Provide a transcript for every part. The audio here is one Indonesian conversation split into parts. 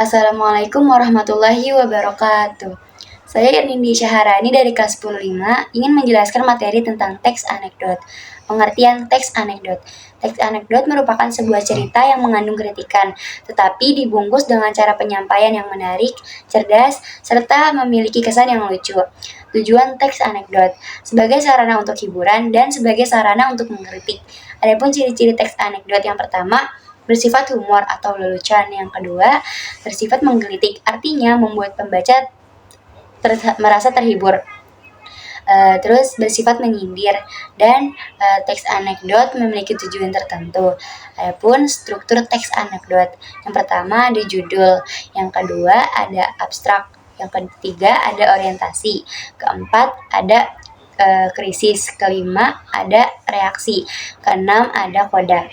Assalamualaikum warahmatullahi wabarakatuh. Saya Nindi Syaharani dari kelas 10-5 ingin menjelaskan materi tentang teks anekdot. Pengertian teks anekdot. Teks anekdot merupakan sebuah cerita yang mengandung kritikan, tetapi dibungkus dengan cara penyampaian yang menarik, cerdas, serta memiliki kesan yang lucu. Tujuan teks anekdot sebagai sarana untuk hiburan dan sebagai sarana untuk mengkritik. Adapun ciri-ciri teks anekdot yang pertama, bersifat humor atau lelucon. Yang kedua, bersifat menggelitik, artinya membuat pembaca merasa terhibur. Terus bersifat menyindir dan teks anekdot memiliki tujuan tertentu. Adapun struktur teks anekdot, yang pertama ada judul, yang kedua ada abstrak, yang ketiga ada orientasi, keempat ada krisis, kelima ada reaksi, keenam ada koda.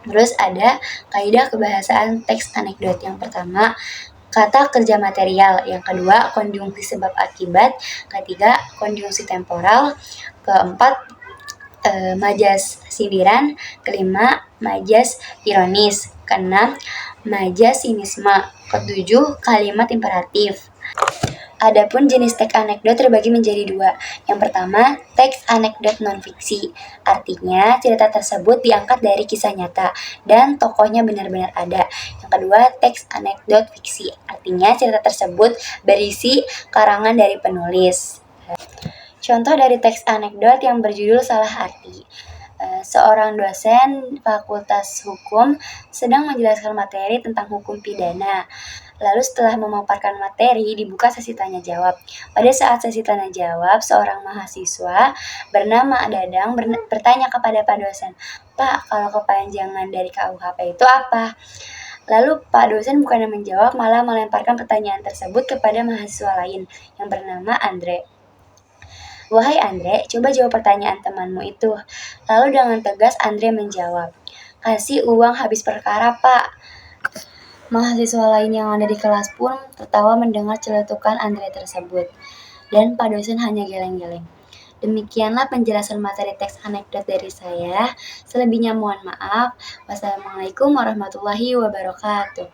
Terus ada kaidah kebahasaan teks anekdot. Yang pertama, kata kerja material. Yang kedua, konjungsi sebab akibat. Ketiga, konjungsi temporal. Keempat, majas sindiran. Kelima, majas ironis. Keenam, majas sinisme. Ketujuh, kalimat imperatif. Adapun jenis teks anekdot terbagi menjadi dua. Yang pertama, teks anekdot non-fiksi. Artinya, cerita tersebut diangkat dari kisah nyata dan tokohnya benar-benar ada. Yang kedua, teks anekdot fiksi. Artinya, cerita tersebut berisi karangan dari penulis. Contoh dari teks anekdot yang berjudul Salah Arti. Seorang dosen Fakultas Hukum sedang menjelaskan materi tentang hukum pidana. Lalu setelah memaparkan materi, dibuka sesi tanya jawab. Pada saat sesi tanya jawab, seorang mahasiswa bernama Dadang bertanya kepada Pak dosen, "Pak, kalau kepanjangan dari KUHP itu apa?" Lalu Pak dosen bukannya menjawab, malah melemparkan pertanyaan tersebut kepada mahasiswa lain yang bernama Andre. "Wahai Andre, coba jawab pertanyaan temanmu itu." Lalu dengan tegas Andre menjawab, "Kasih uang habis perkara, Pak." Mahasiswa lain yang ada di kelas pun tertawa mendengar celetukan Andre tersebut. Dan Pak dosen hanya geleng-geleng. Demikianlah penjelasan materi teks anekdot dari saya. Selebihnya mohon maaf. Wassalamualaikum warahmatullahi wabarakatuh.